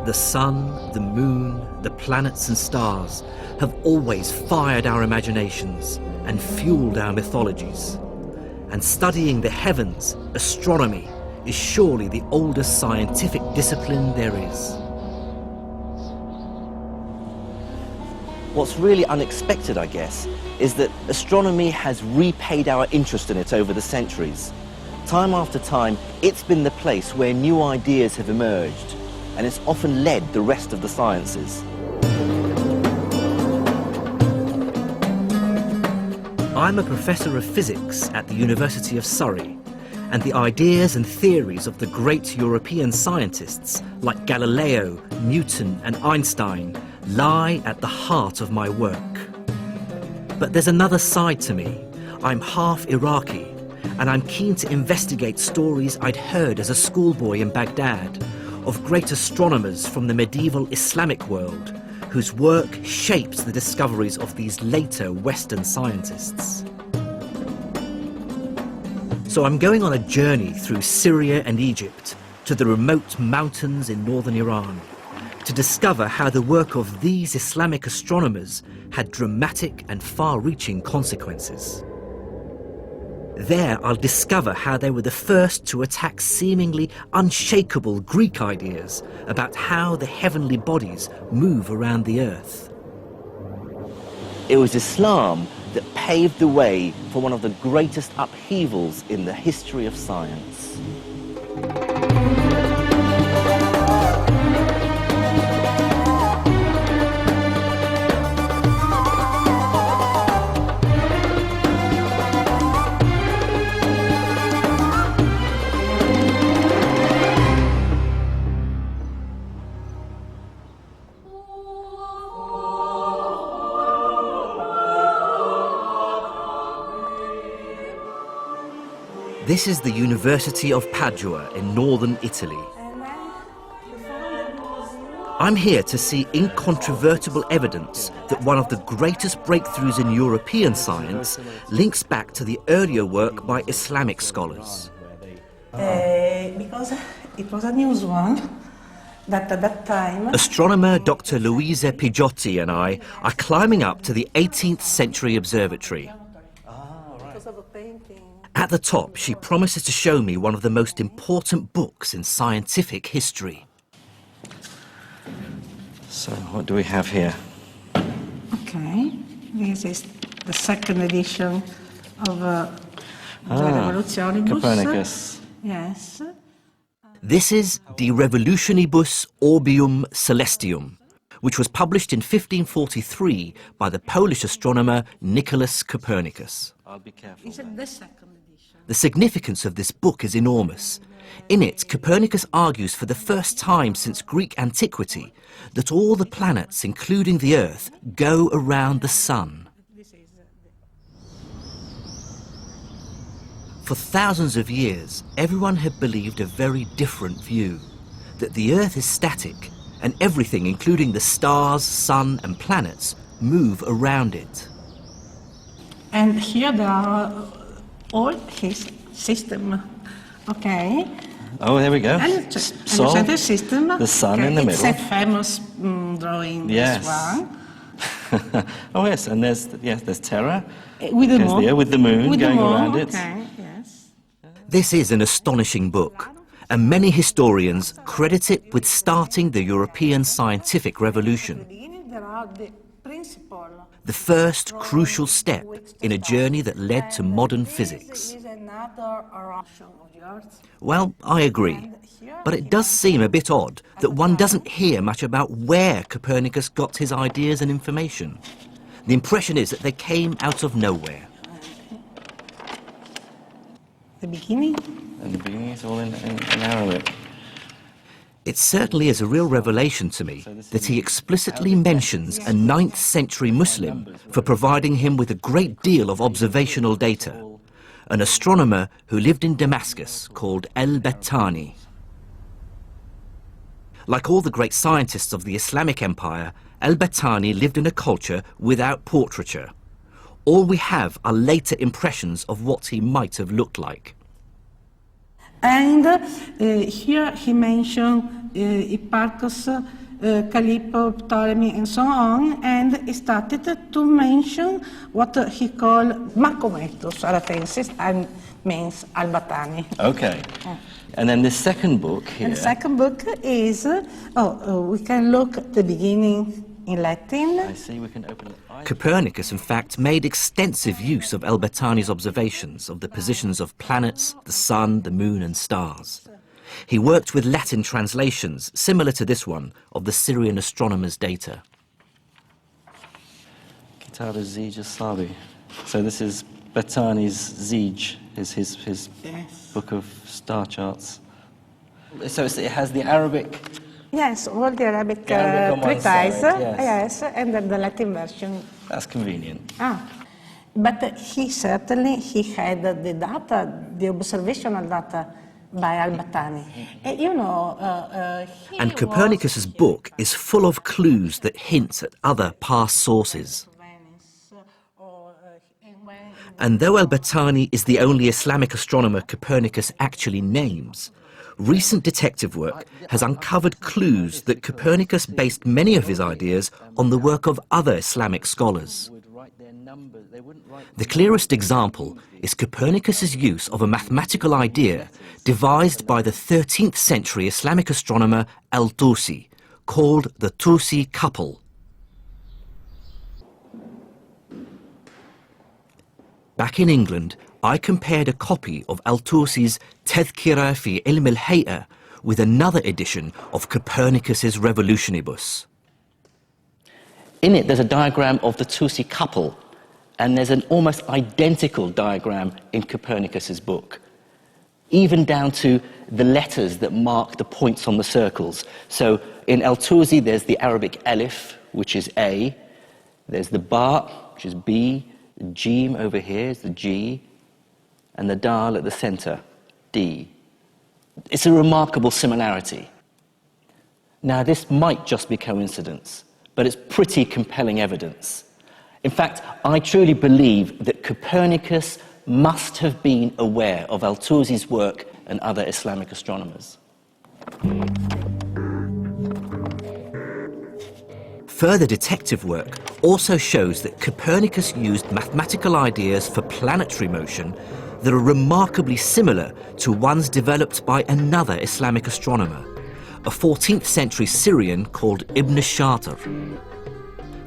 The sun, the moon, the planets and stars have always fired our imaginations and fueled our mythologies. And studying the heavens, astronomy, is surely the oldest scientific discipline there is. What's really unexpected, I guess, is that astronomy has repaid our interest in it over the centuries. Time after time, it's been the place where new ideas have emerged, and it's often led the rest of the sciences. I'm a professor of physics at the University of Surrey, and the ideas and theories of the great European scientists like Galileo, Newton and Einstein lie at the heart of my work. But there's another side to me. I'm half Iraqi, and I'm keen to investigate stories I'd heard as a schoolboy in Baghdad of great astronomers from the medieval Islamic world whose work shapes the discoveries of these later Western scientists. So I'm going on a journey through Syria and Egypt to the remote mountains in northern Iran to discover how the work of these Islamic astronomers had dramatic and far-reaching consequences. There I'll discover how they were the first to attack seemingly unshakable Greek ideas about how the heavenly bodies move around the earth. It was Islam that paved the way for one of the greatest upheavals in the history of science. This is the University of Padua in northern Italy. I'm here to see incontrovertible evidence that one of the greatest breakthroughs in European science links back to the earlier work by Islamic scholars. Because it was a news one that at that time... Astronomer Dr. Luisa Piggiotti and I are climbing up to the 18th century observatory. At the top, she promises to show me one of the most important books in scientific history. So, what do we have here? Okay, this is the second edition of the Revolutionibus. Copernicus. Yes. This is De Revolutionibus Orbium Celestium, which was published in 1543 by the Polish astronomer Nicholas Copernicus. I'll be careful. Is it the second edition? The significance of this book is enormous. In it, Copernicus argues for the first time since Greek antiquity that all the planets, including the Earth, go around the Sun. For thousands of years, everyone had believed a very different view, that the Earth is static and everything, including the stars, sun and planets, move around it. And here there are all his system. Okay. Oh, there we go. And Sol, the system. the sun in the It's middle. a famous drawing, Yes. this one. Oh yes, and there's Terra. With the Goes moon. there with the moon With going the moon, around it. okay, yes. This is an astonishing book, and many historians credit it with starting the European scientific revolution. There are the principle. The first crucial step in a journey that led to modern physics. Is another eruption of the Earth. Well, I agree, but it does seem a bit odd that one doesn't hear much about where Copernicus got his ideas and information. The impression is that they came out of nowhere. The beginning? And the beginning is all in Arabic. It certainly is a real revelation to me that he explicitly mentions a 9th century Muslim for providing him with a great deal of observational data, an astronomer who lived in Damascus called al-Battani. Like all the great scientists of the Islamic Empire, al-Battani lived in a culture without portraiture. All we have are later impressions of what he might have looked like. And here he mentioned Hipparchus, Calippo, Ptolemy, and so on, and he started to mention what he called Macometus Aratensis, and means Albatani. Okay. And then the second book here. And the second book is, we can look at the beginning in Latin. I see, we can open it. Copernicus, in fact, made extensive use of Albertani's observations of the positions of planets, the sun, the moon, and stars. He worked with Latin translations, similar to this one, of the Syrian astronomers' data. Kitab Zij Sabi. So this is Bertani's Zij, his book of star charts. So it has the Arabic. Yes, all the Arabic on one treatise, side, yes, and then the Latin version. That's convenient. But he had the data, the observational data by Albatani. And Copernicus's book is full of clues that hint at other past sources. And though Albertani is the only Islamic astronomer Copernicus actually names, recent detective work has uncovered clues that Copernicus based many of his ideas on the work of other Islamic scholars. The clearest example is Copernicus's use of a mathematical idea devised by the 13th century Islamic astronomer Al-Tusi, called the Tusi couple. Back in England, I compared a copy of Al-Tusi's Tadhkira fi Ilm al-Hay'a with another edition of Copernicus's Revolutionibus. In it, there's a diagram of the Tusi couple, and there's an almost identical diagram in Copernicus's book, even down to the letters that mark the points on the circles. So in Al-Tusi, there's the Arabic alif, which is A, there's the ba, which is B, the Jim over here is the G, and the Dal at the center, D. It's a remarkable similarity. Now, this might just be coincidence, but it's pretty compelling evidence. In fact, I truly believe that Copernicus must have been aware of Al-Tusi's work and other Islamic astronomers. Further detective work also shows that Copernicus used mathematical ideas for planetary motion that are remarkably similar to ones developed by another Islamic astronomer, a 14th century Syrian called Ibn Shatir.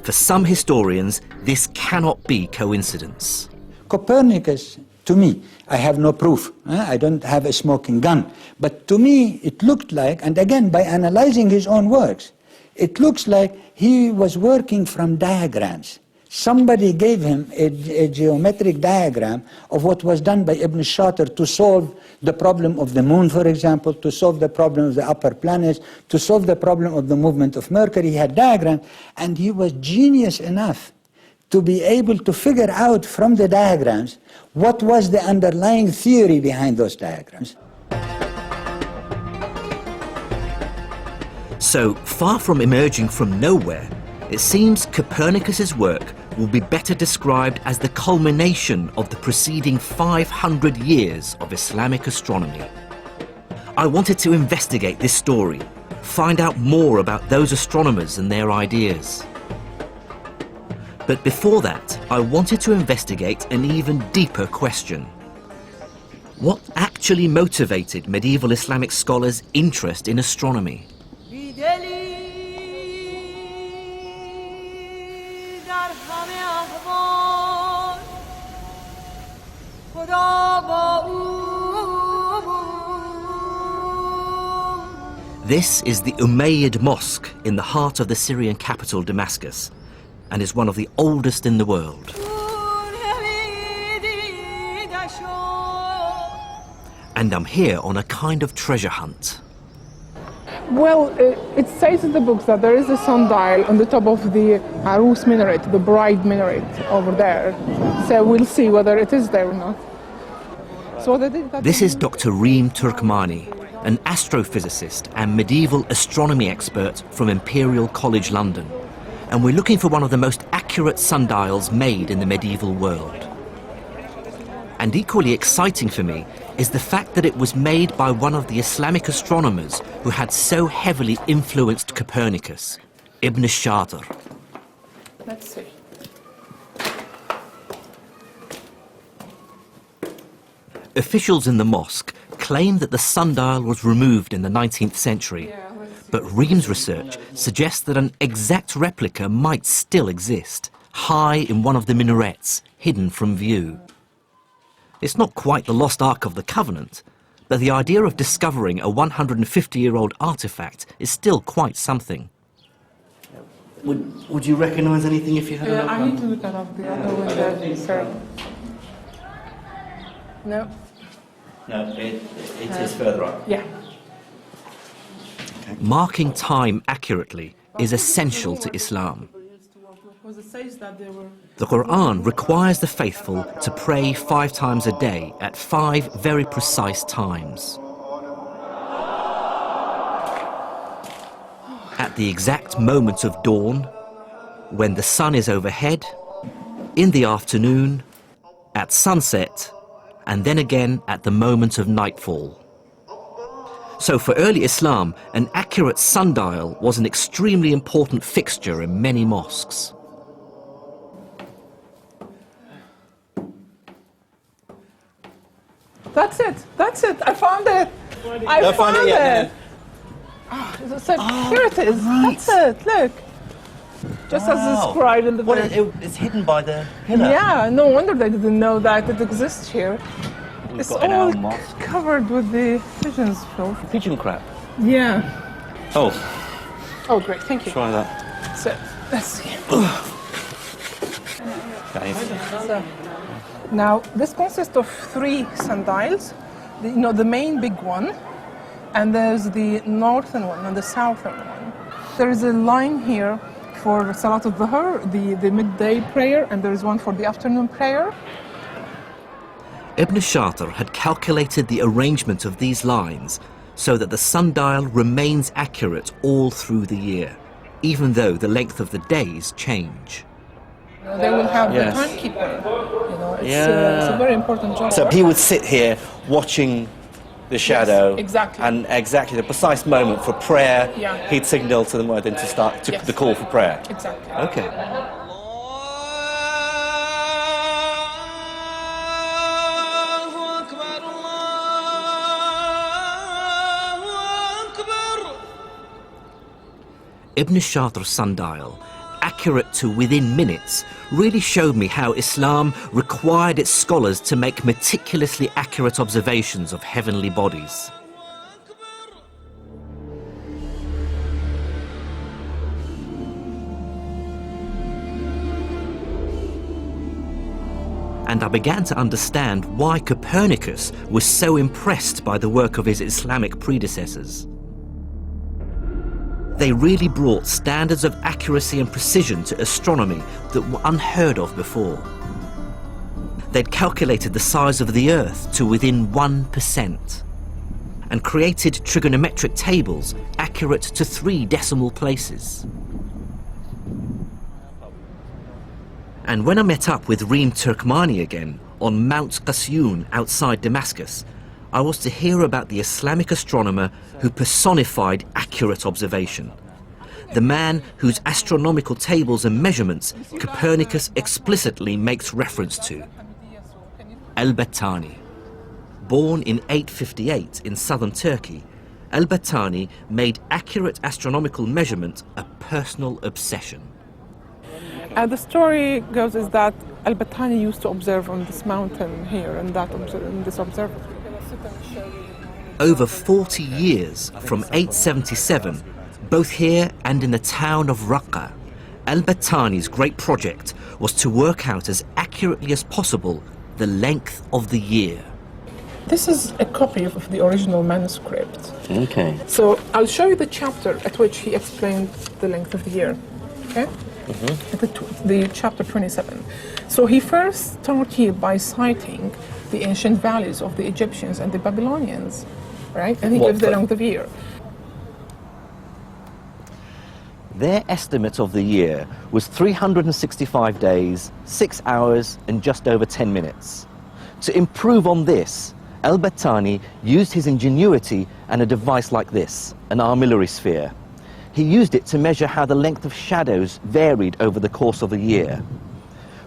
For some historians, this cannot be coincidence. Copernicus, to me, I have no proof. I don't have a smoking gun. But to me, it looked like, and again, by analyzing his own works, it looks like he was working from diagrams. Somebody gave him a geometric diagram of what was done by Ibn Shatir to solve the problem of the moon, for example, to solve the problem of the upper planets, to solve the problem of the movement of Mercury. He had diagrams, and he was genius enough to be able to figure out from the diagrams what was the underlying theory behind those diagrams. So, far from emerging from nowhere, it seems Copernicus's work will be better described as the culmination of the preceding 500 years of Islamic astronomy. I wanted to investigate this story, find out more about those astronomers and their ideas. But before that, I wanted to investigate an even deeper question. What actually motivated medieval Islamic scholars' interest in astronomy? This is the Umayyad Mosque in the heart of the Syrian capital Damascus, and is one of the oldest in the world. And I'm here on a kind of treasure hunt. Well, it says in the books that there is a sundial on the top of the Arus minaret, the bride minaret over there. So we'll see whether it is there or not. So this is Dr. Reem Turkmani, an astrophysicist and medieval astronomy expert from Imperial College London. And we're looking for one of the most accurate sundials made in the medieval world. And equally exciting for me is the fact that it was made by one of the Islamic astronomers who had so heavily influenced Copernicus, Ibn Shatir. Let's see. Officials in the mosque claim that the sundial was removed in the 19th century, but Ream's research suggests that an exact replica might still exist, high in one of the minarets, hidden from view. It's not quite the lost Ark of the Covenant, but the idea of discovering a 150-year-old artifact is still quite something. Would you recognise anything if you had a look? I need to look at the other window, sir. No? No, it is further up. Yeah. Marking time accurately is essential to Islam. The Quran requires the faithful to pray 5 times a day at 5 very precise times. At the exact moment of dawn, when the sun is overhead, in the afternoon, at sunset, and then again at the moment of nightfall. So for early Islam, an accurate sundial was an extremely important fixture in many mosques. That's it, I found it! I found it! Yeah. Oh, so here it is, right. That's it, look. Just as described in the book. It's hidden by the pillar. Yeah, no wonder they didn't know that it exists here. It's got in all our mosque. covered with the pigeons' filth. Pigeon crap. Yeah. Oh, Oh, great, thank you. try that. So, let's see. Okay. So, now, this consists of 3 sundials. The main big one, and there's the northern one and the southern one. There is a line here for Salat al-Dhuhr, the midday prayer, and there is one for the afternoon prayer. Ibn Shatir had calculated the arrangement of these lines so that the sundial remains accurate all through the year, even though the length of the days change. They will have Yes. the timekeeper. It's a very important job. So he would sit here watching the shadow. Yes, exactly. And exactly the precise moment for prayer, Yeah. he'd signal to the muezzin to start Yes. the call for prayer. Exactly. Okay. Ibn Shatir's sundial, accurate to within minutes, really showed me how Islam required its scholars to make meticulously accurate observations of heavenly bodies. And I began to understand why Copernicus was so impressed by the work of his Islamic predecessors. They really brought standards of accuracy and precision to astronomy that were unheard of before. They'd calculated the size of the Earth to within 1% and created trigonometric tables accurate to 3 decimal places. And when I met up with Reem Turkmani again on Mount Qasyun outside Damascus, I was to hear about the Islamic astronomer who personified accurate observation. The man whose astronomical tables and measurements Copernicus explicitly makes reference to. Al-Battani. Born in 858 in southern Turkey, Al-Battani made accurate astronomical measurement a personal obsession. The story goes is that Al-Battani used to observe on this mountain here and in this observatory. Over 40 years, from 877, both here and in the town of Raqqa, Al-Battani's great project was to work out as accurately as possible the length of the year. This is a copy of the original manuscript. Okay. So I'll show you the chapter at which he explained the length of the year. Okay? The chapter 27. So he first started here by citing the ancient values of the Egyptians and the Babylonians, right? And he gives the length of year. Their estimate of the year was 365 days, 6 hours, and just over 10 minutes. To improve on this, Al-Battani used his ingenuity and a device like this, an armillary sphere. He used it to measure how the length of shadows varied over the course of a year.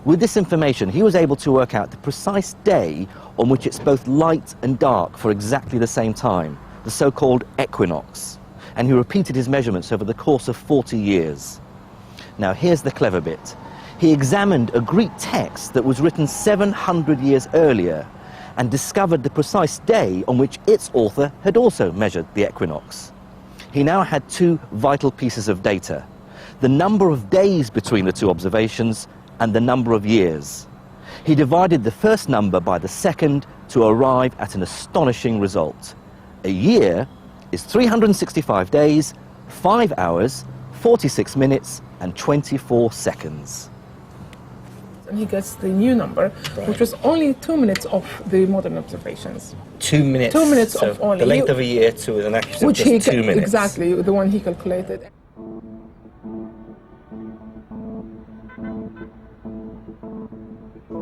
With this information, he was able to work out the precise day on which it's both light and dark for exactly the same time, the so-called equinox. And he repeated his measurements over the course of 40 years. Now here's the clever bit. He examined a Greek text that was written 700 years earlier and discovered the precise day on which its author had also measured the equinox. He now had two vital pieces of data: the number of days between the two observations and the number of years. He divided the first number by the second to arrive at an astonishing result. A year is 365 days, 5 hours, 46 minutes and 24 seconds. And he gets the new number, which was only 2 minutes of the modern observations. 2 minutes. 2 minutes of only. The length of a year to an accuracy of Which just 2 minutes. Exactly, the one he calculated.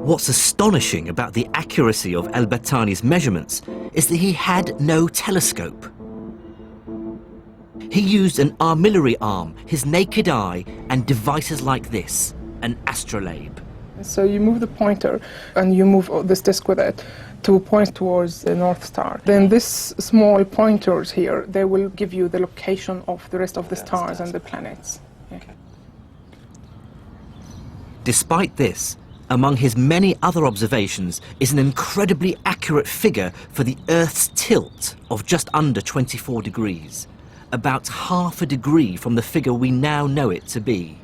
What's astonishing about the accuracy of Al-Battani's measurements is that he had no telescope. He used an armillary arm, his naked eye, and devices like this, an astrolabe. So you move the pointer and you move this disc with it to point towards the North Star. Then these small pointers here, they will give you the location of the rest of the stars and the planets. Yeah. Despite this, among his many other observations is an incredibly accurate figure for the Earth's tilt of just under 24 degrees, about half a degree from the figure we now know it to be.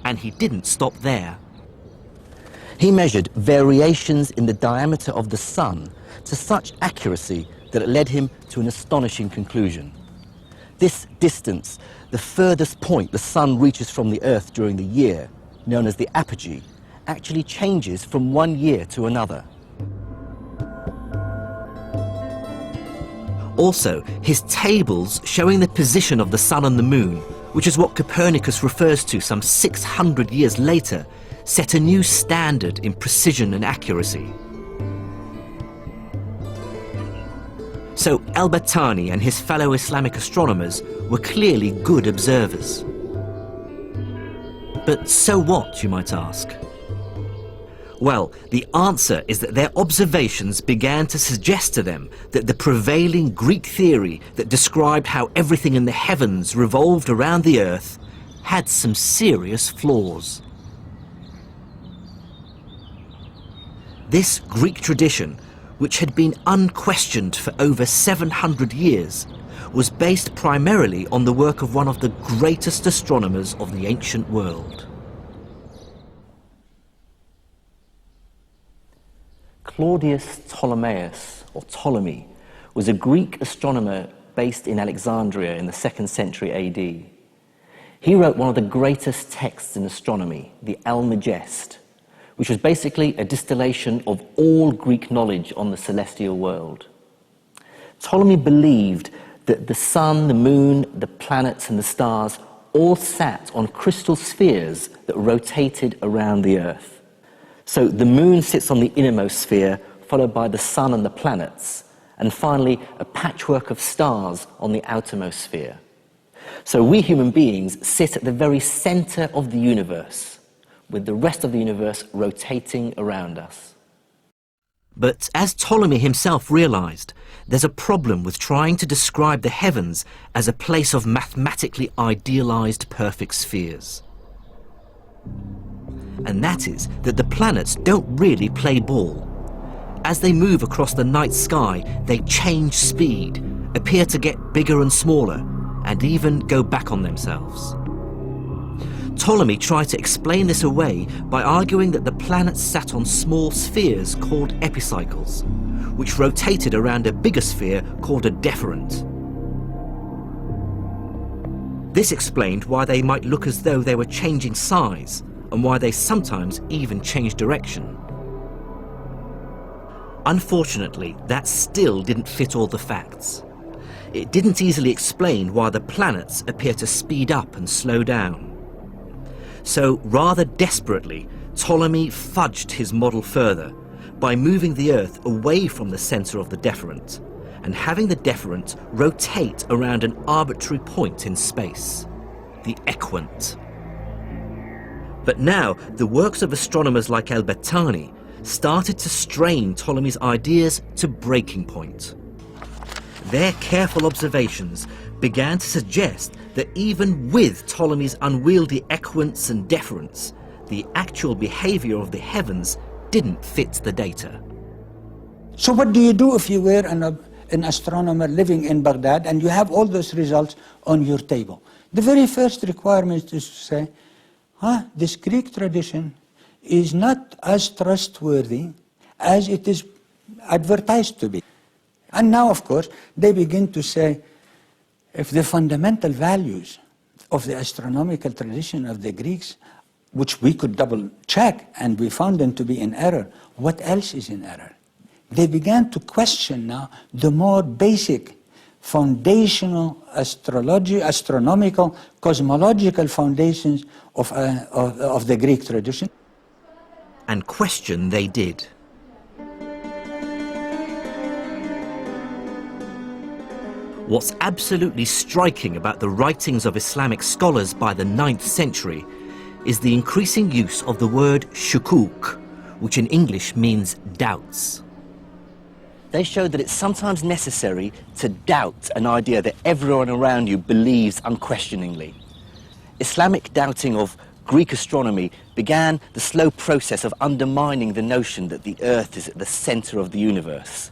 And he didn't stop there. He measured variations in the diameter of the sun to such accuracy that it led him to an astonishing conclusion. This distance, the furthest point the sun reaches from the Earth during the year, known as the apogee, actually changes from one year to another. Also, his tables showing the position of the sun and the moon, which is what Copernicus refers to some 600 years later, set a new standard in precision and accuracy. So Al-Battani and his fellow Islamic astronomers were clearly good observers. But so what, you might ask? Well, the answer is that their observations began to suggest to them that the prevailing Greek theory that described how everything in the heavens revolved around the Earth had some serious flaws. This Greek tradition, which had been unquestioned for over 700 years, was based primarily on the work of one of the greatest astronomers of the ancient world. Claudius Ptolemaeus, or Ptolemy, was a Greek astronomer based in Alexandria in the 2nd century AD. He wrote one of the greatest texts in astronomy, the Almagest, which was basically a distillation of all Greek knowledge on the celestial world. Ptolemy believed that the sun, the moon, the planets and the stars all sat on crystal spheres that rotated around the Earth. So the moon sits on the innermost sphere, followed by the sun and the planets, and finally a patchwork of stars on the outermost sphere. So we human beings sit at the very center of the universe, with the rest of the universe rotating around us. But as Ptolemy himself realized, there's a problem with trying to describe the heavens as a place of mathematically idealized perfect spheres. And that is that the planets don't really play ball. As they move across the night sky, they change speed, appear to get bigger and smaller, and even go back on themselves. Ptolemy tried to explain this away by arguing that the planets sat on small spheres called epicycles, which rotated around a bigger sphere called a deferent. This explained why they might look as though they were changing size, and why they sometimes even change direction. Unfortunately, that still didn't fit all the facts. It didn't easily explain why the planets appear to speed up and slow down. So rather desperately, Ptolemy fudged his model further by moving the Earth away from the centre of the deferent and having the deferent rotate around an arbitrary point in space, the equant. But now, the works of astronomers like al-Battani started to strain Ptolemy's ideas to breaking point. Their careful observations began to suggest that even with Ptolemy's unwieldy equants and deferents, the actual behaviour of the heavens didn't fit the data. So what do you do if you were an astronomer living in Baghdad and you have all those results on your table? The very first requirement is to say, this Greek tradition is not as trustworthy as it is advertised to be. And now, of course, they begin to say, if the fundamental values of the astronomical tradition of the Greeks, which we could double check and we found them to be in error, what else is in error? They began to question now the more basic foundational astronomical, cosmological foundations of the Greek tradition. And question they did. What's absolutely striking about the writings of Islamic scholars by the 9th century is the increasing use of the word shukuk, which in English means doubts. They showed that it's sometimes necessary to doubt an idea that everyone around you believes unquestioningly. Islamic doubting of Greek astronomy began the slow process of undermining the notion that the Earth is at the centre of the universe.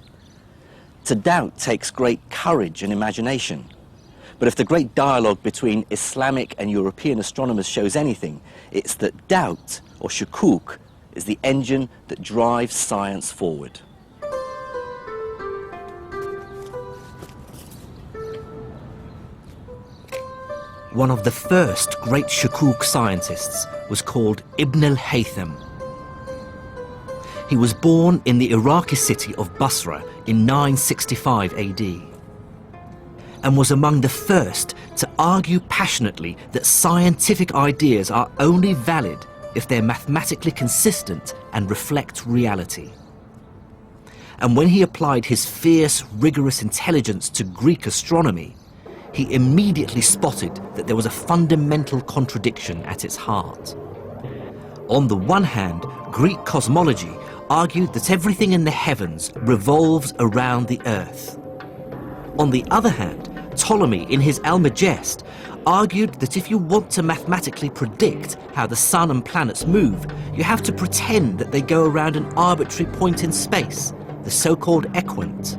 To doubt takes great courage and imagination. But if the great dialogue between Islamic and European astronomers shows anything, it's that doubt, or shukuk, is the engine that drives science forward. One of the first great shukuk scientists was called Ibn al-Haytham. He was born in the Iraqi city of Basra in 965 AD and was among the first to argue passionately that scientific ideas are only valid if they're mathematically consistent and reflect reality. And when he applied his fierce, rigorous intelligence to Greek astronomy, he immediately spotted that there was a fundamental contradiction at its heart. On the one hand, Greek cosmology argued that everything in the heavens revolves around the Earth. On the other hand, Ptolemy, in his Almagest, argued that if you want to mathematically predict how the sun and planets move, you have to pretend that they go around an arbitrary point in space, the so-called equant.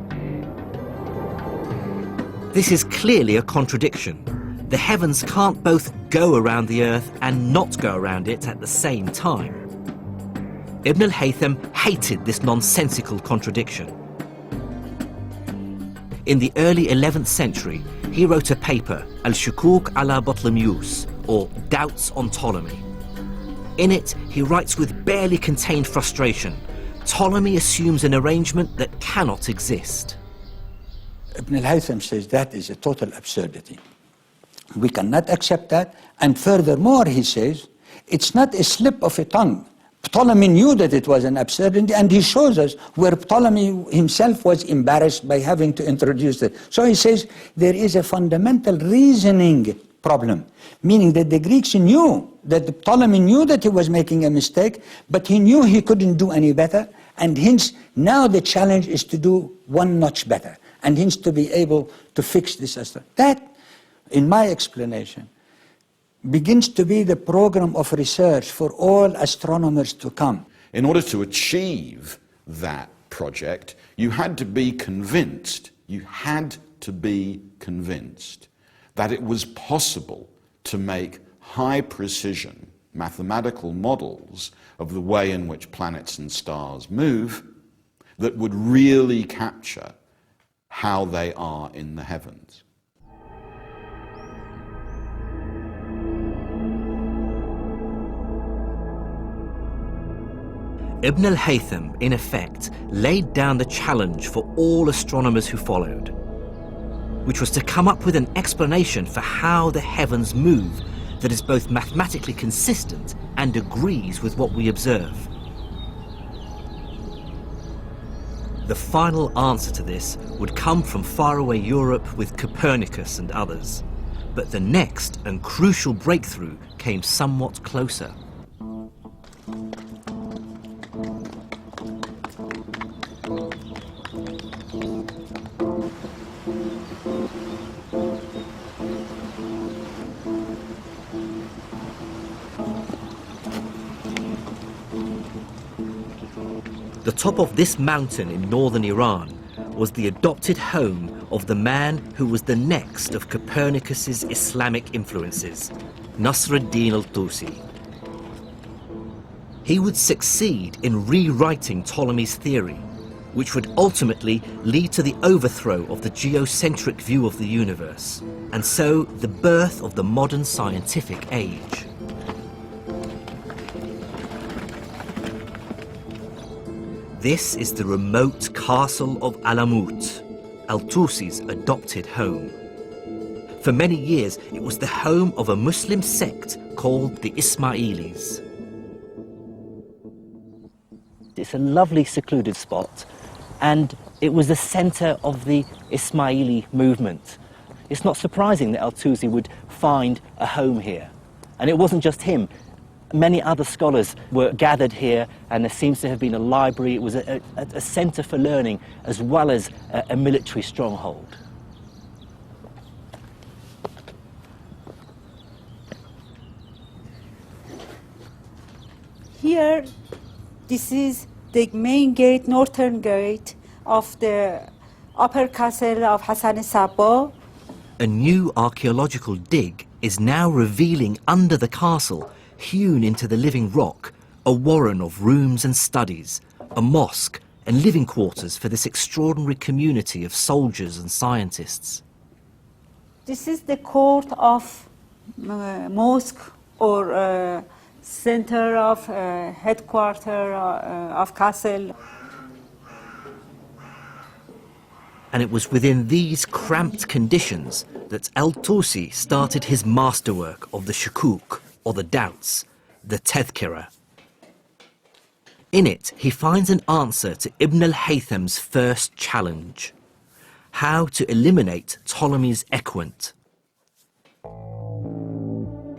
This is clearly a contradiction. The heavens can't both go around the Earth and not go around it at the same time. Ibn al-Haytham hated this nonsensical contradiction. In the early 11th century, he wrote a paper, Al-Shukuk ala Ptolemaios, or Doubts on Ptolemy. In it, he writes with barely contained frustration, Ptolemy assumes an arrangement that cannot exist. Ibn al-Haytham says that is a total absurdity. We cannot accept that, and furthermore, he says, it's not a slip of a tongue. Ptolemy knew that it was an absurdity, and he shows us where Ptolemy himself was embarrassed by having to introduce it. So he says there is a fundamental reasoning problem, meaning that the Greeks knew, that Ptolemy knew that he was making a mistake, but he knew he couldn't do any better, and hence now the challenge is to do one notch better, and hence to be able to fix this. That, in my explanation, begins to be the program of research for all astronomers to come. In order to achieve that project, you had to be convinced that it was possible to make high precision mathematical models of the way in which planets and stars move that would really capture how they are in the heavens. Ibn al-Haytham, in effect, laid down the challenge for all astronomers who followed, which was to come up with an explanation for how the heavens move that is both mathematically consistent and agrees with what we observe. The final answer to this would come from faraway Europe with Copernicus and others. But the next and crucial breakthrough came somewhat closer. The top of this mountain in northern Iran was the adopted home of the man who was the next of Copernicus's Islamic influences, Nasruddin al-Tusi. He would succeed in rewriting Ptolemy's theory, which would ultimately lead to the overthrow of the geocentric view of the universe, and so the birth of the modern scientific age. This is the remote castle of Alamut, al-Tusi's adopted home. For many years, it was the home of a Muslim sect called the Ismailis. It's a lovely secluded spot, and it was the center of the Ismaili movement. It's not surprising that al-Tusi would find a home here. And it wasn't just him. Many other scholars were gathered here, and there seems to have been a library. It was a center for learning as well as a military stronghold. Here, this is the main gate, northern gate of the upper castle of Hassan Sabba. A new archaeological dig is now revealing under the castle, hewn into the living rock, a warren of rooms and studies, a mosque and living quarters for this extraordinary community of soldiers and scientists. This is the court of mosque or center of headquarter of castle. And it was within these cramped conditions that al-Tusi started his masterwork of the shukuk, or the doubts, the tadhkirah. In it, he finds an answer to Ibn al-Haytham's first challenge: how to eliminate Ptolemy's equant.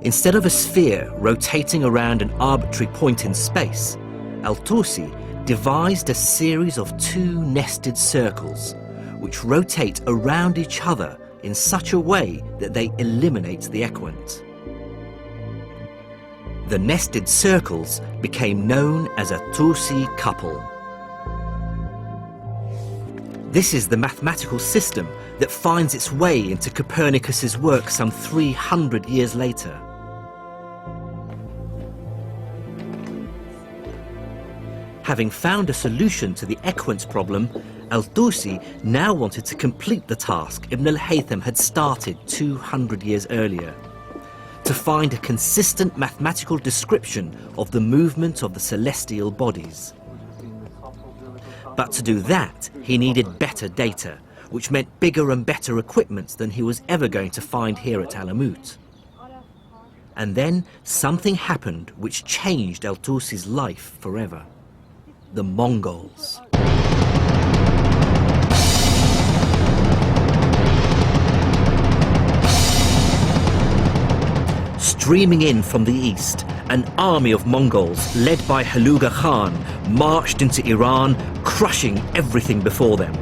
Instead of a sphere rotating around an arbitrary point in space, al-Tusi devised a series of two nested circles, which rotate around each other in such a way that they eliminate the equant. The nested circles became known as a Tusi couple. This is the mathematical system that finds its way into Copernicus's work some 300 years later. Having found a solution to the equant problem, al-Tusi now wanted to complete the task Ibn al-Haytham had started 200 years earlier: to find a consistent mathematical description of the movement of the celestial bodies. But to do that, he needed better data, which meant bigger and better equipment than he was ever going to find here at Alamut. And then something happened which changed al-Tusi's life forever: the Mongols. Streaming in from the east, an army of Mongols led by Haluga Khan marched into Iran, crushing everything before them.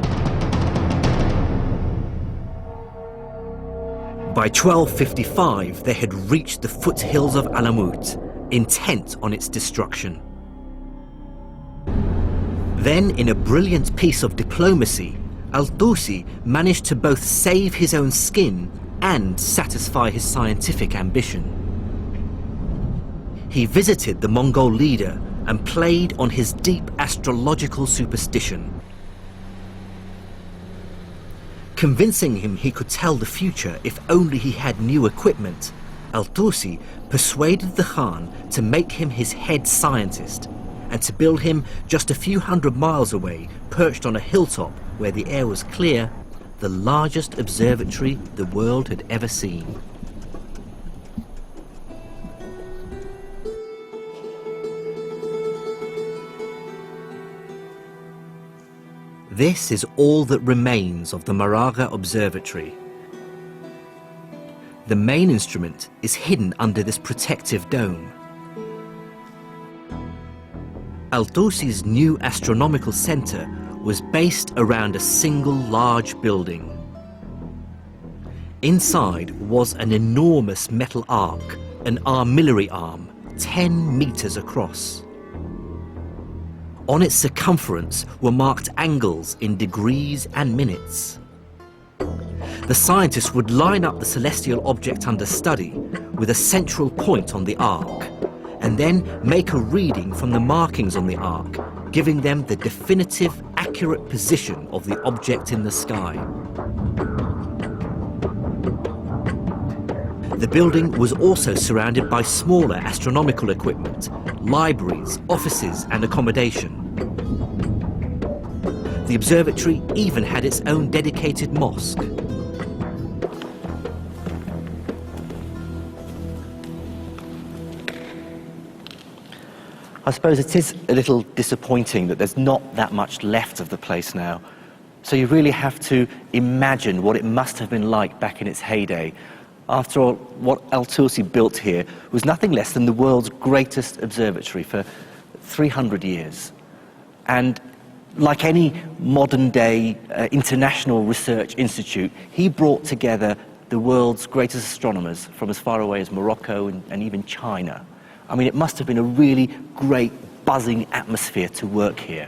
By 1255, they had reached the foothills of Alamut, intent on its destruction. Then, in a brilliant piece of diplomacy, al-Tusi managed to both save his own skin and satisfy his scientific ambition. He visited the Mongol leader and played on his deep astrological superstition. Convincing him he could tell the future if only he had new equipment, al-Tusi persuaded the Khan to make him his head scientist and to build him just a few hundred miles away, perched on a hilltop where the air was clear, the largest observatory the world had ever seen. This is all that remains of the Maraga Observatory. The main instrument is hidden under this protective dome. Al-Tusi's new astronomical center was based around a single large building. Inside was an enormous metal arc, an armillary arm, 10 meters across. On its circumference were marked angles in degrees and minutes. The scientists would line up the celestial object under study with a central point on the arc, and then make a reading from the markings on the arc, giving them the definitive, accurate position of the object in the sky. The building was also surrounded by smaller astronomical equipment, libraries, offices, and accommodation. The observatory even had its own dedicated mosque. I suppose it is a little disappointing that there's not that much left of the place now. So you really have to imagine what it must have been like back in its heyday. After all, what Al-Tusi built here was nothing less than the world's greatest observatory for 300 years. And like any modern-day international research institute, he brought together the world's greatest astronomers from as far away as Morocco and even China. I mean, it must have been a really great, buzzing atmosphere to work here.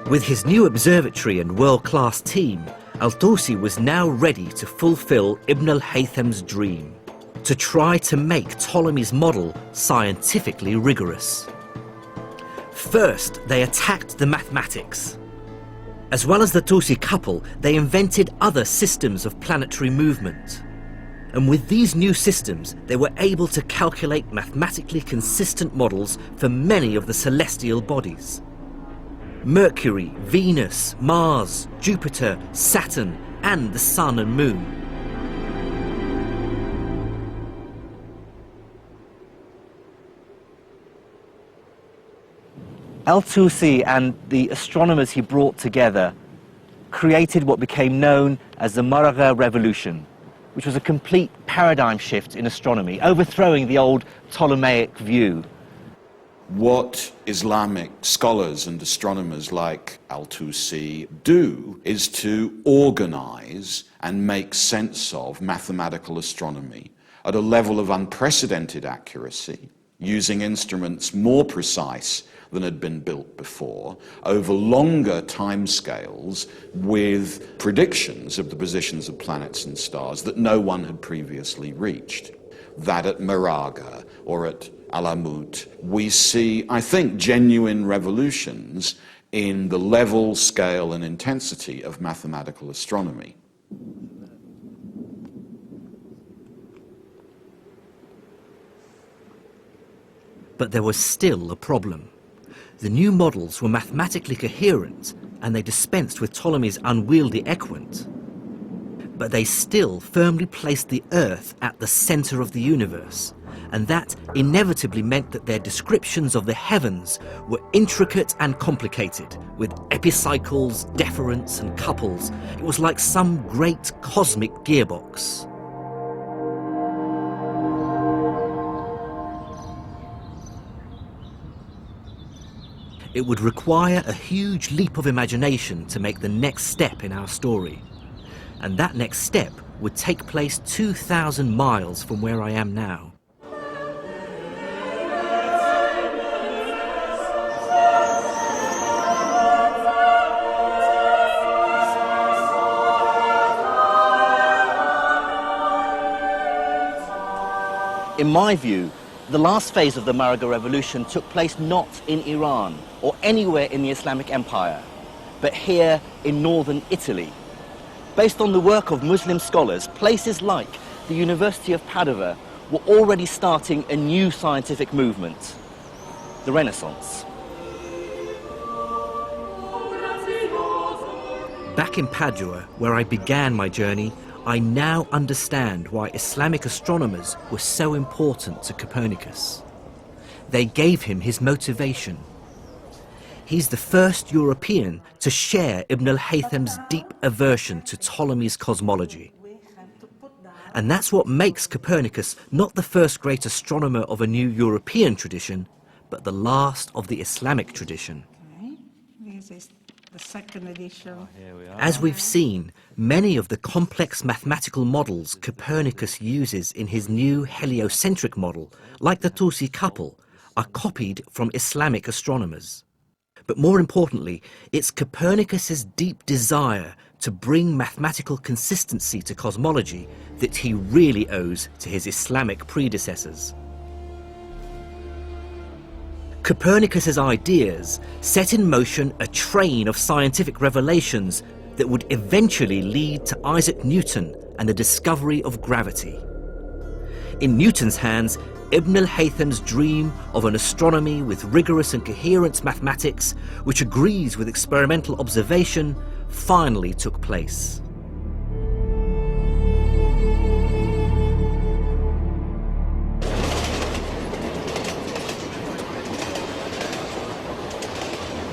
With his new observatory and world-class team, Al-Tusi was now ready to fulfill Ibn al-Haytham's dream, to try to make Ptolemy's model scientifically rigorous. First, they attacked the mathematics. As well as the Tusi couple, they invented other systems of planetary movement. And with these new systems, they were able to calculate mathematically consistent models for many of the celestial bodies. Mercury, Venus, Mars, Jupiter, Saturn, and the Sun and Moon. Al-Tusi and the astronomers he brought together created what became known as the Maraga Revolution, which was a complete paradigm shift in astronomy, overthrowing the old Ptolemaic view. What Islamic scholars and astronomers like Al-Tusi do is to organize and make sense of mathematical astronomy at a level of unprecedented accuracy, using instruments more precise than had been built before, over longer timescales, with predictions of the positions of planets and stars that no one had previously reached. That at Maraga or at Alamut, we see, I think, genuine revolutions in the level, scale, and intensity of mathematical astronomy. But there was still a problem. The new models were mathematically coherent, and they dispensed with Ptolemy's unwieldy equant. But they still firmly placed the Earth at the center of the universe, and that inevitably meant that their descriptions of the heavens were intricate and complicated, with epicycles, deferents, and couples. It was like some great cosmic gearbox. It would require a huge leap of imagination to make the next step in our story. And that next step would take place 2,000 miles from where I am now. In my view, the last phase of the Maraga Revolution took place not in Iran or anywhere in the Islamic Empire, but here in northern Italy. Based on the work of Muslim scholars, places like the University of Padua were already starting a new scientific movement, the Renaissance. Back in Padua, where I began my journey, I now understand why Islamic astronomers were so important to Copernicus. They gave him his motivation. He's the first European to share Ibn al-Haytham's deep aversion to Ptolemy's cosmology. And that's what makes Copernicus not the first great astronomer of a new European tradition, but the last of the Islamic tradition. Okay. This is the second edition. As we've seen, many of the complex mathematical models Copernicus uses in his new heliocentric model, like the Tusi couple, are copied from Islamic astronomers. But more importantly, it's Copernicus's deep desire to bring mathematical consistency to cosmology that he really owes to his Islamic predecessors. Copernicus's ideas set in motion a train of scientific revelations that would eventually lead to Isaac Newton and the discovery of gravity. In Newton's hands, Ibn al-Haytham's dream of an astronomy with rigorous and coherent mathematics, which agrees with experimental observation, finally took place.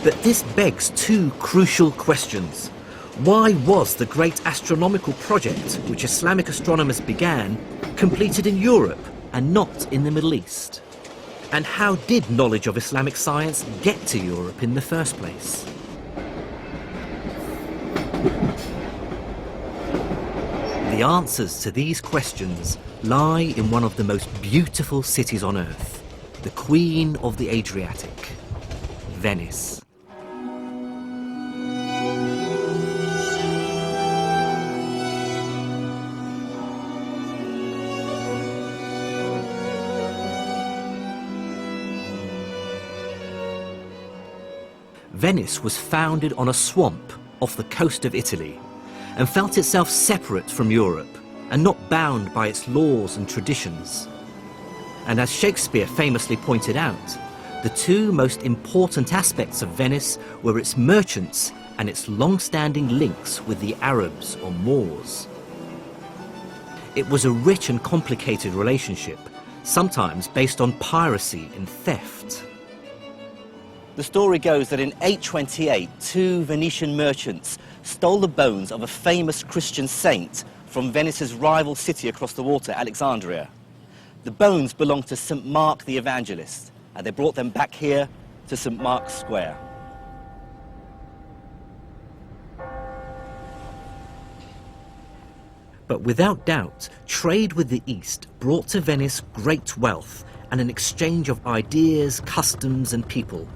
But this begs two crucial questions. Why was the great astronomical project which Islamic astronomers began completed in Europe and not in the Middle East? And how did knowledge of Islamic science get to Europe in the first place? The answers to these questions lie in one of the most beautiful cities on earth, the Queen of the Adriatic, Venice. Venice was founded on a swamp off the coast of Italy and felt itself separate from Europe and not bound by its laws and traditions. And as Shakespeare famously pointed out, the two most important aspects of Venice were its merchants and its long-standing links with the Arabs or Moors. It was a rich and complicated relationship, sometimes based on piracy and theft. The story goes that in 828, two Venetian merchants stole the bones of a famous Christian saint from Venice's rival city across the water, Alexandria. The bones belonged to St. Mark the Evangelist, and they brought them back here to St. Mark's Square. But without doubt, trade with the East brought to Venice great wealth and an exchange of ideas, customs and people,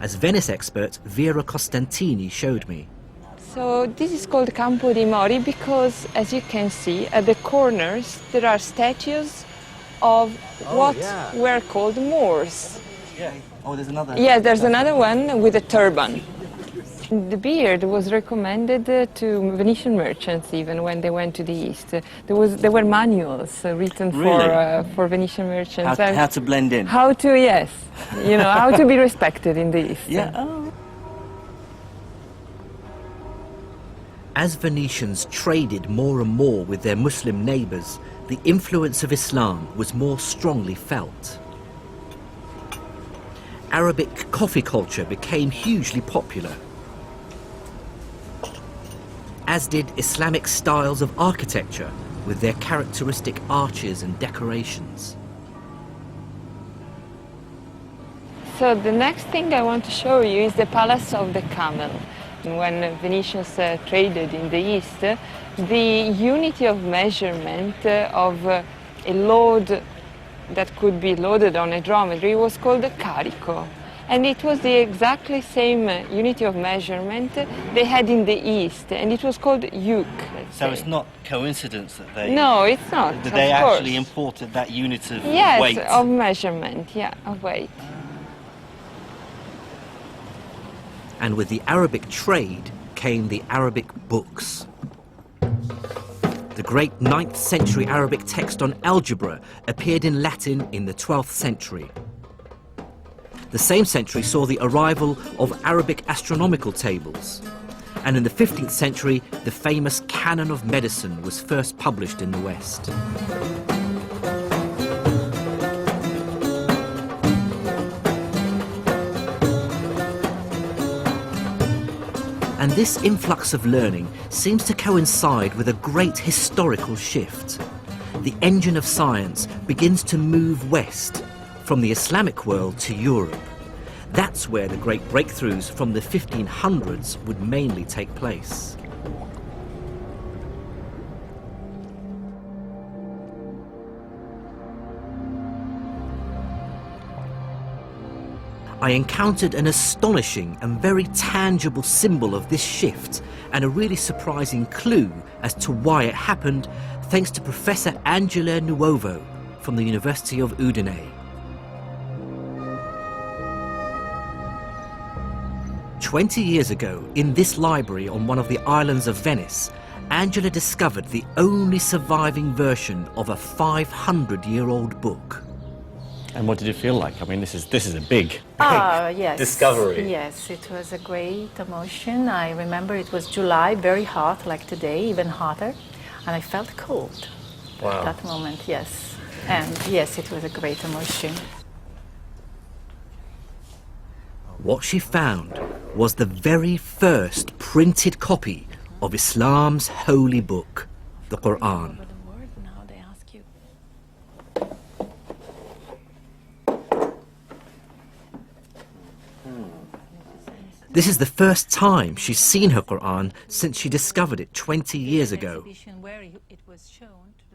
as Venice expert Vera Costantini showed me. So this is called Campo dei Mori because, as you can see, at the corners there are statues of what were called Moors. Yeah. Oh, there's another. Yes, there's another one with a turban. The beard was recommended to Venetian merchants even when they went to the East. There were manuals written for Venetian merchants. How to blend in. How to, yes, you know, how to be respected in the East. Yeah. Oh. As Venetians traded more and more with their Muslim neighbours, the influence of Islam was more strongly felt. Arabic coffee culture became hugely popular, as did Islamic styles of architecture with their characteristic arches and decorations. So the next thing I want to show you is the Palace of the Camel. When Venetians traded in the East, the unity of measurement of a load that could be loaded on a dromedary was called a carico. And it was the exactly same unity of measurement they had in the East, and it was called yoke. So it's not coincidence that they... No, it's not, that they of course. actually imported that unit of yes, weight. of measurement, yeah, of weight. And with the Arabic trade came the Arabic books. The great 9th century Arabic text on algebra appeared in Latin in the 12th century. The same century saw the arrival of Arabic astronomical tables. And in the 15th century, the famous Canon of Medicine was first published in the West. And this influx of learning seems to coincide with a great historical shift. The engine of science begins to move west, from the Islamic world to Europe. That's where the great breakthroughs from the 1500s would mainly take place. I encountered an astonishing and very tangible symbol of this shift and a really surprising clue as to why it happened, thanks to Professor Angela Nuovo from the University of Udine. 20 years ago, in this library on one of the islands of Venice, Angela discovered the only surviving version of a 500-year-old book. And what did it feel like? I mean, this is a big Yes. discovery. Yes, it was a great emotion. I remember it was July, very hot, like today, even hotter, and I felt cold at that moment, yes. And yes, it was a great emotion. What she found was the very first printed copy of Islam's holy book, the Quran. This is the first time she's seen her Quran since she discovered it 20 years ago.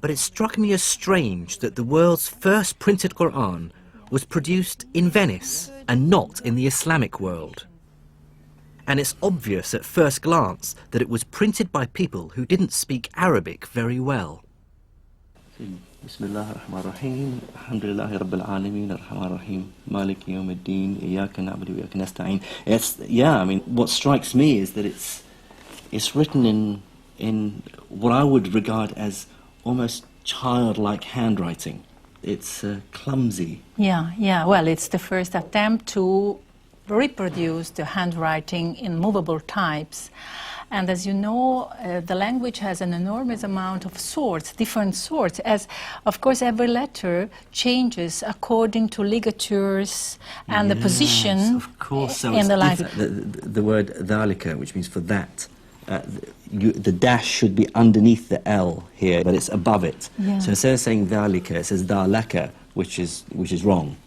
But it struck me as strange that the world's first printed Quran was produced in Venice and not in the Islamic world. And it's obvious at first glance that it was printed by people who didn't speak Arabic very well. Bismillah ar-Rahman ar-Rahim. Alhamdulillahi Rabbil Alameen ar-Rahman ar-Rahim. Maliki yawmiddin. Iyyaka na'budu wa iyyaka nasta'in. Yeah, I mean, what strikes me is that it's written in what I would regard as almost childlike handwriting. It's clumsy. Yeah. Well, it's the first attempt to reproduce the handwriting in movable types. And as you know, the language has an enormous amount of sorts, different sorts, as, of course, every letter changes according to ligatures and the position of course. So in the line. The word dhalika, which means for that, the dash should be underneath the L here, but it's above it. Yeah. So instead of saying dhalika, it says dhalaka, which is wrong.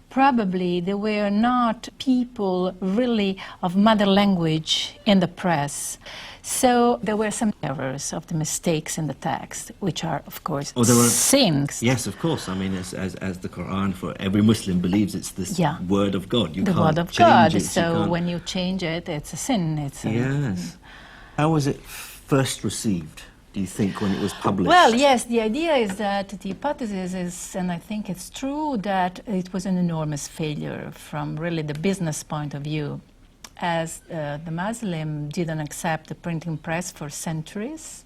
Probably there were not people really of mother language in the press. So there were some errors of the mistakes in the text, which are, of course, sins. Yes, of course. I mean, as the Quran, for every Muslim believes it's the word of God. You the can't word of change God. it. So when you change it, it's a sin. Yes. How was it first received, do you think, when it was published? Well, yes, the idea is that the hypothesis is, and I think it's true, that it was an enormous failure from really the business point of view, as the Muslim didn't accept the printing press for centuries,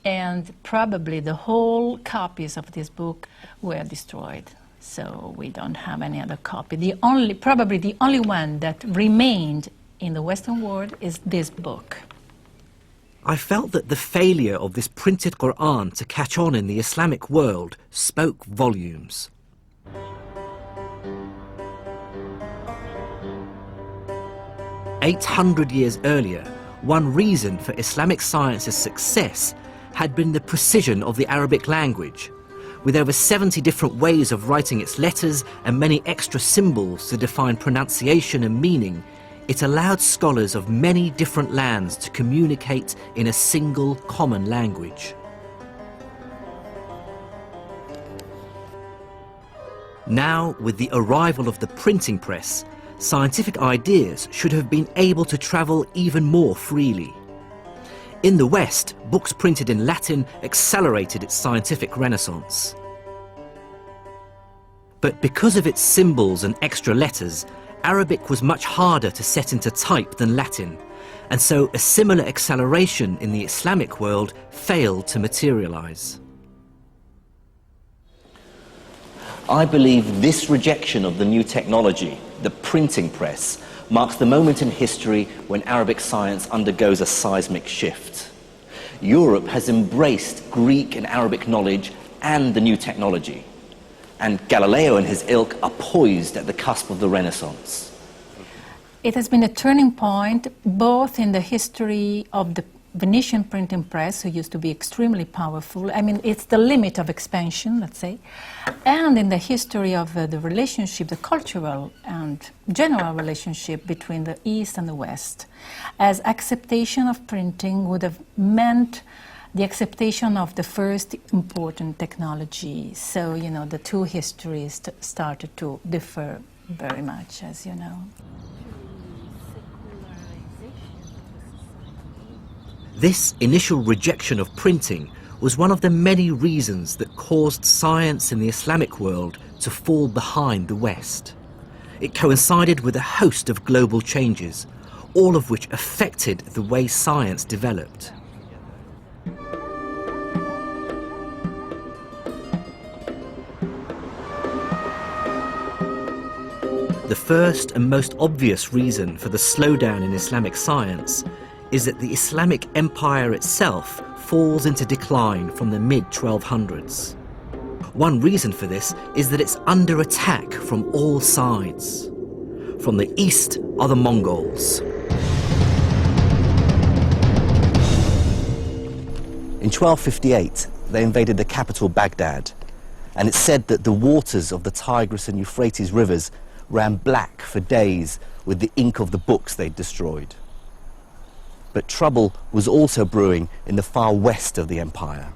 and probably the whole copies of this book were destroyed. So we don't have any other copy. Probably the only one that remained in the Western world is this book. I felt that the failure of this printed Quran to catch on in the Islamic world spoke volumes. "800 years earlier, one reason for Islamic science's success had been the precision of the Arabic language. With over 70 different ways of writing its letters and many extra symbols to define pronunciation and meaning, it allowed scholars of many different lands to communicate in a single common language. Now, with the arrival of the printing press, scientific ideas should have been able to travel even more freely. In the West, books printed in Latin accelerated its scientific renaissance. But because of its symbols and extra letters, Arabic was much harder to set into type than Latin, and so a similar acceleration in the Islamic world failed to materialize. I believe this rejection of the new technology, the printing press, marks the moment in history when Arabic science undergoes a seismic shift. Europe has embraced Greek and Arabic knowledge and the new technology, and Galileo and his ilk are poised at the cusp of the Renaissance. It has been a turning point both in the history of the Venetian printing press, who used to be extremely powerful. I mean, it's the limit of expansion, let's say, and in the history of the relationship, the cultural and general relationship between the East and the West, as acceptation of printing would have meant the acceptation of the first important technology. So, you know, the two histories started to differ very much, as you know. This initial rejection of printing was one of the many reasons that caused science in the Islamic world to fall behind the West. It coincided with a host of global changes, all of which affected the way science developed. The first and most obvious reason for the slowdown in Islamic science is that the Islamic empire itself falls into decline from the mid-1200s. One reason for this is that it's under attack from all sides. From the east are the Mongols. In 1258, they invaded the capital Baghdad, and it's said that the waters of the Tigris and Euphrates rivers ran black for days with the ink of the books they'd destroyed. But trouble was also brewing in the far west of the empire.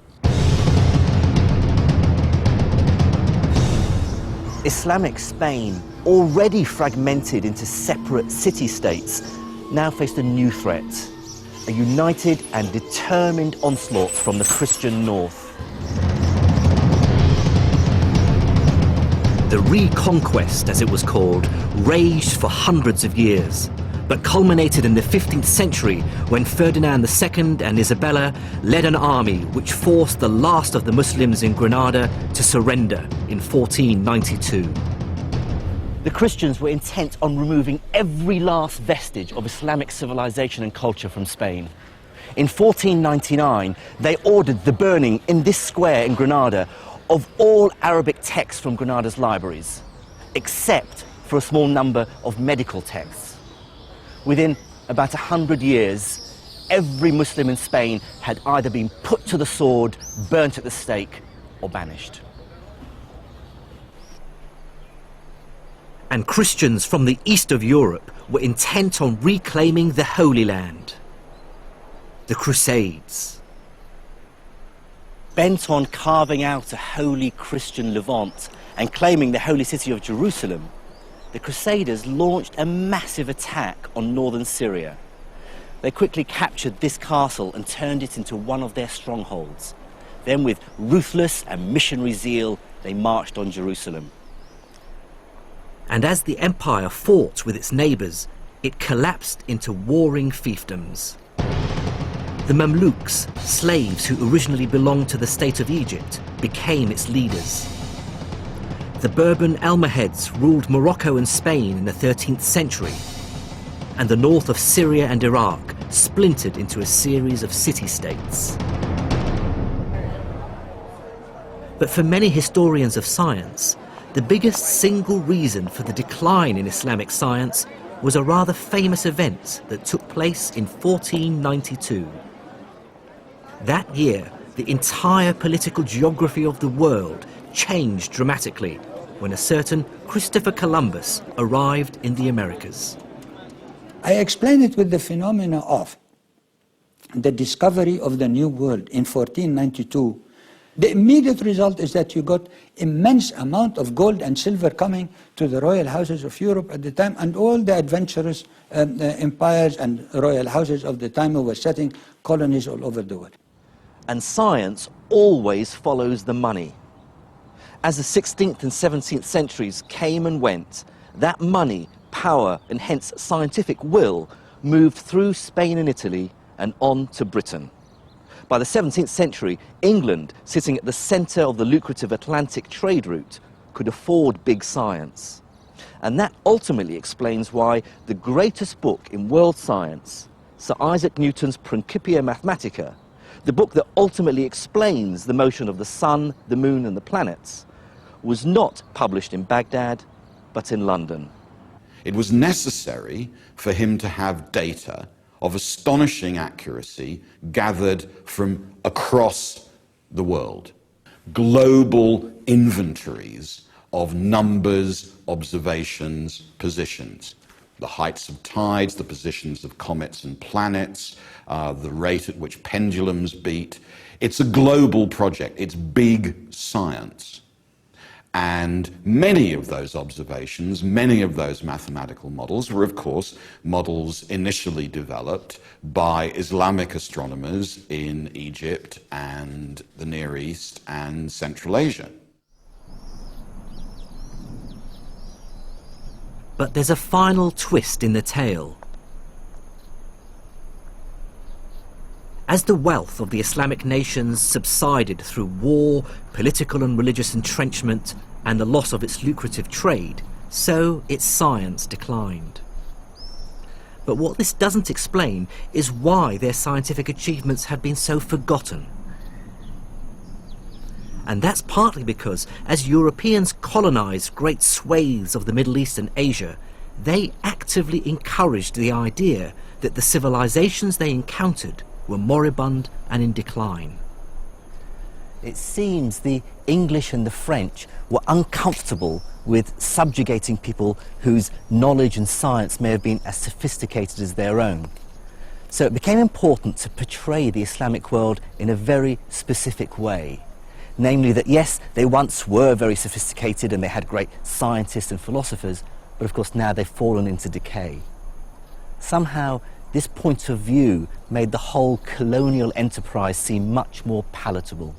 Islamic Spain, already fragmented into separate city-states, now faced a new threat, a united and determined onslaught from the Christian north. The Reconquest, as it was called, raged for hundreds of years, but culminated in the 15th century when Ferdinand II and Isabella led an army which forced the last of the Muslims in Granada to surrender in 1492. The Christians were intent on removing every last vestige of Islamic civilization and culture from Spain. In 1499, they ordered the burning in this square in Granada of all Arabic texts from Granada's libraries, except for a small number of medical texts. Within about 100 years, every Muslim in Spain had either been put to the sword, burnt at the stake, or banished. And Christians from the east of Europe were intent on reclaiming the Holy Land. The Crusades. Bent on carving out a holy Christian Levant and claiming the holy city of Jerusalem, the Crusaders launched a massive attack on northern Syria. They quickly captured this castle and turned it into one of their strongholds. Then, with ruthless and missionary zeal, they marched on Jerusalem. And as the empire fought with its neighbours, it collapsed into warring fiefdoms. The Mamluks, slaves who originally belonged to the state of Egypt, became its leaders. The Bourbon Almohads ruled Morocco and Spain in the 13th century, and the north of Syria and Iraq splintered into a series of city-states. But for many historians of science, the biggest single reason for the decline in Islamic science was a rather famous event that took place in 1492. That year, the entire political geography of the world changed dramatically when a certain Christopher Columbus arrived in the Americas. I explain it with the phenomena of the discovery of the New World in 1492. The immediate result is that you got immense amount of gold and silver coming to the royal houses of Europe at the time, and all the adventurous empires and royal houses of the time who were setting colonies all over the world. And science always follows the money. As the 16th and 17th centuries came and went, that money, power, and hence scientific will moved through Spain and Italy and on to Britain. By the 17th century, England, sitting at the centre of the lucrative Atlantic trade route, could afford big science. And that ultimately explains why the greatest book in world science, Sir Isaac Newton's Principia Mathematica, the book that ultimately explains the motion of the sun, the moon and the planets, was not published in Baghdad, but in London. It was necessary for him to have data of astonishing accuracy gathered from across the world. Global inventories of numbers, observations, positions. The heights of tides, the positions of comets and planets, the rate at which pendulums beat. It's a global project. It's big science. And many of those observations, many of those mathematical models were, of course, models initially developed by Islamic astronomers in Egypt and the Near East and Central Asia. But there's a final twist in the tale. As the wealth of the Islamic nations subsided through war, political and religious entrenchment, and the loss of its lucrative trade, so its science declined. But what this doesn't explain is why their scientific achievements have been so forgotten. And that's partly because, as Europeans colonized great swathes of the Middle East and Asia, they actively encouraged the idea that the civilizations they encountered were moribund and in decline. It seems the English and the French were uncomfortable with subjugating people whose knowledge and science may have been as sophisticated as their own. So it became important to portray the Islamic world in a very specific way. Namely that, yes, they once were very sophisticated and they had great scientists and philosophers, but of course now they've fallen into decay. Somehow, this point of view made the whole colonial enterprise seem much more palatable.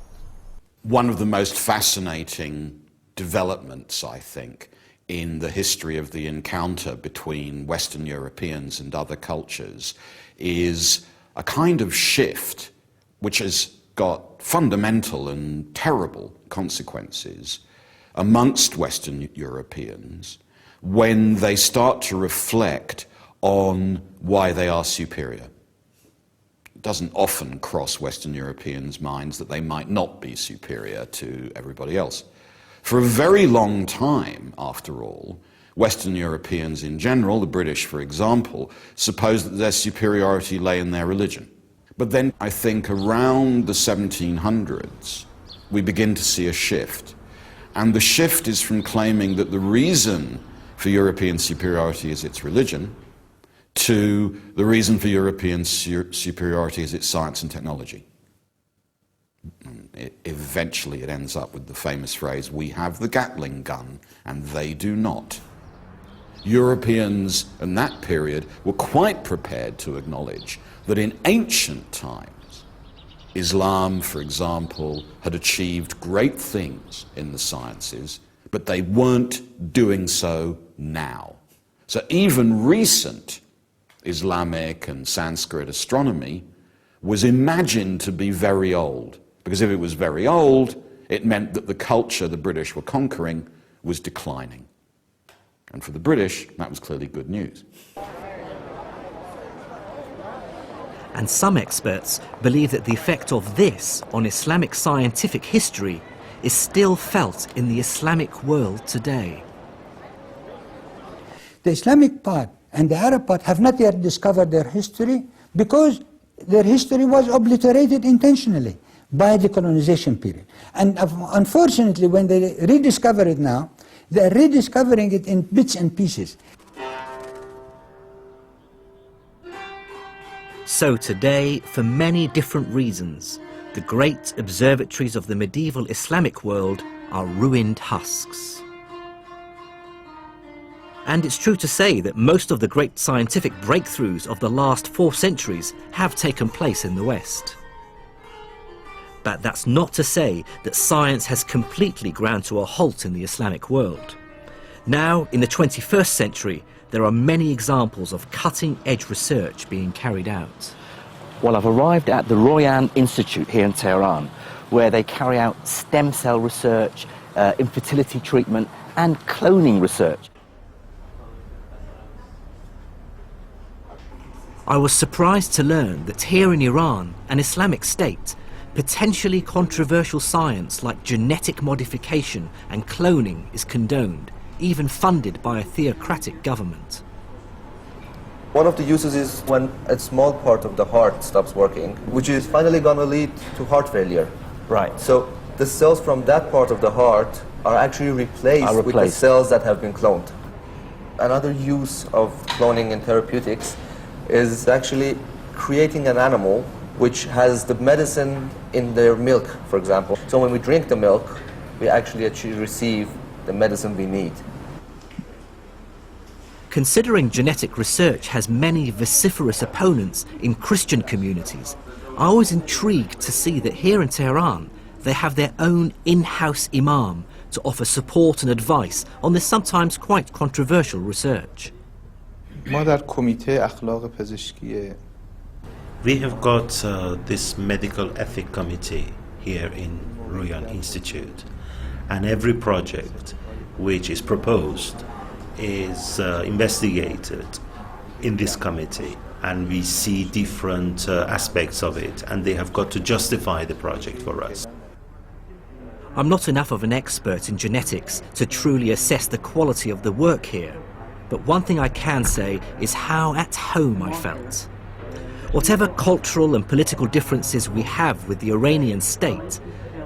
One of the most fascinating developments, I think, in the history of the encounter between Western Europeans and other cultures is a kind of shift which has got fundamental and terrible consequences amongst Western Europeans when they start to reflect on why they are superior. It doesn't often cross Western Europeans' minds that they might not be superior to everybody else. For a very long time, after all, Western Europeans in general, the British for example, supposed that their superiority lay in their religion. But then I think around the 1700s, we begin to see a shift. And the shift is from claiming that the reason for European superiority is its religion, to the reason for European superiority is its science and technology. Eventually it ends up with the famous phrase, we have the Gatling gun and they do not. Europeans in that period were quite prepared to acknowledge that in ancient times, Islam, for example, had achieved great things in the sciences, but they weren't doing so now. So even recent Islamic and Sanskrit astronomy was imagined to be very old, because if it was very old, it meant that the culture the British were conquering was declining. And for the British, that was clearly good news. And some experts believe that the effect of this on Islamic scientific history is still felt in the Islamic world today. The Islamic part and the Arab part have not yet discovered their history because their history was obliterated intentionally by the colonization period. And unfortunately, when they rediscover it now, they are rediscovering it in bits and pieces. So today, for many different reasons, the great observatories of the medieval Islamic world are ruined husks. And it's true to say that most of the great scientific breakthroughs of the last 4 centuries have taken place in the West. But that's not to say that science has completely ground to a halt in the Islamic world. Now, in the 21st century, there are many examples of cutting-edge research being carried out. Well, I've arrived at the Royan Institute here in Tehran, where they carry out stem cell research, infertility treatment, and cloning research. I was surprised to learn that here in Iran, an Islamic state, potentially controversial science like genetic modification and cloning is condoned, even funded by a theocratic government. One of the uses is when a small part of the heart stops working, which is finally going to lead to heart failure. Right. So the cells from that part of the heart are actually replaced with the cells that have been cloned. Another use of cloning in therapeutics is actually creating an animal which has the medicine in their milk, for example. So when we drink the milk, we actually receive the medicine we need. Considering genetic research has many vociferous opponents in Christian communities, I was intrigued to see that here in Tehran they have their own in-house imam to offer support and advice on this sometimes quite controversial research. ما در کمیته اخلاق پزشکی We have got this medical ethic committee here in Royan Institute, and every project which is proposed is investigated in this committee, and we see different aspects of it, and they have got to justify the project for us. I'm not enough of an expert in genetics to truly assess the quality of the work here, but one thing I can say is how at home I felt. Whatever cultural and political differences we have with the Iranian state,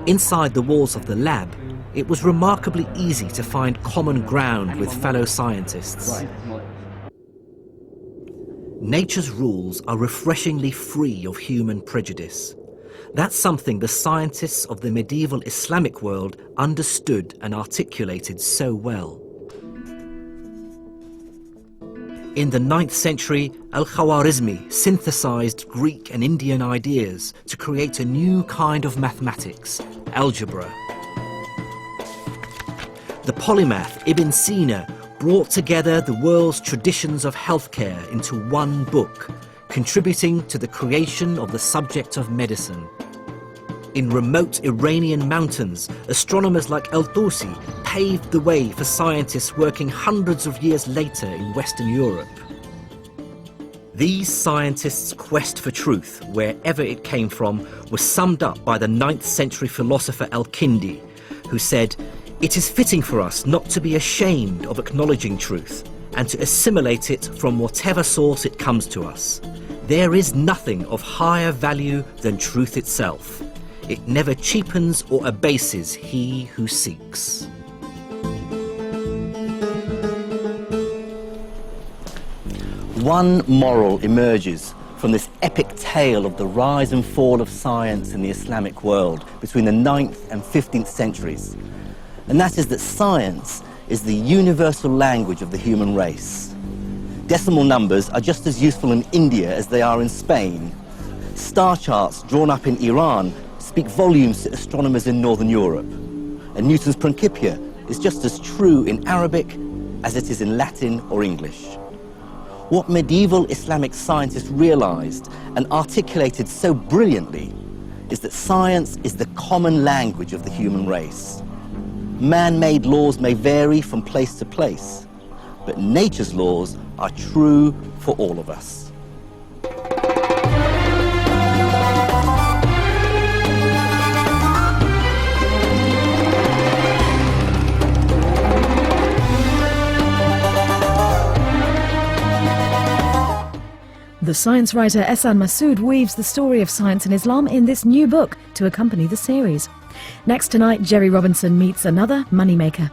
inside the walls of the lab, it was remarkably easy to find common ground with fellow scientists. Nature's rules are refreshingly free of human prejudice. That's something the scientists of the medieval Islamic world understood and articulated so well. In the 9th century, Al-Khwarizmi synthesized Greek and Indian ideas to create a new kind of mathematics, algebra. The polymath Ibn Sina brought together the world's traditions of healthcare into one book, contributing to the creation of the subject of medicine. In remote Iranian mountains, astronomers like El-Tusi paved the way for scientists working hundreds of years later in Western Europe. These scientists' quest for truth, wherever it came from, was summed up by the 9th century philosopher Al-Kindi, who said, "It is fitting for us not to be ashamed of acknowledging truth and to assimilate it from whatever source it comes to us. There is nothing of higher value than truth itself. It never cheapens or abases he who seeks." One moral emerges from this epic tale of the rise and fall of science in the Islamic world between the 9th and 15th centuries. And that is that science is the universal language of the human race. Decimal numbers are just as useful in India as they are in Spain. Star charts drawn up in Iran speak volumes to astronomers in Northern Europe. And Newton's Principia is just as true in Arabic as it is in Latin or English. What medieval Islamic scientists realized and articulated so brilliantly is that science is the common language of the human race. Man-made laws may vary from place to place, but nature's laws are true for all of us. The science writer Ehsan Massoud weaves the story of science and Islam in this new book to accompany the series. Next tonight, Jerry Robinson meets another moneymaker.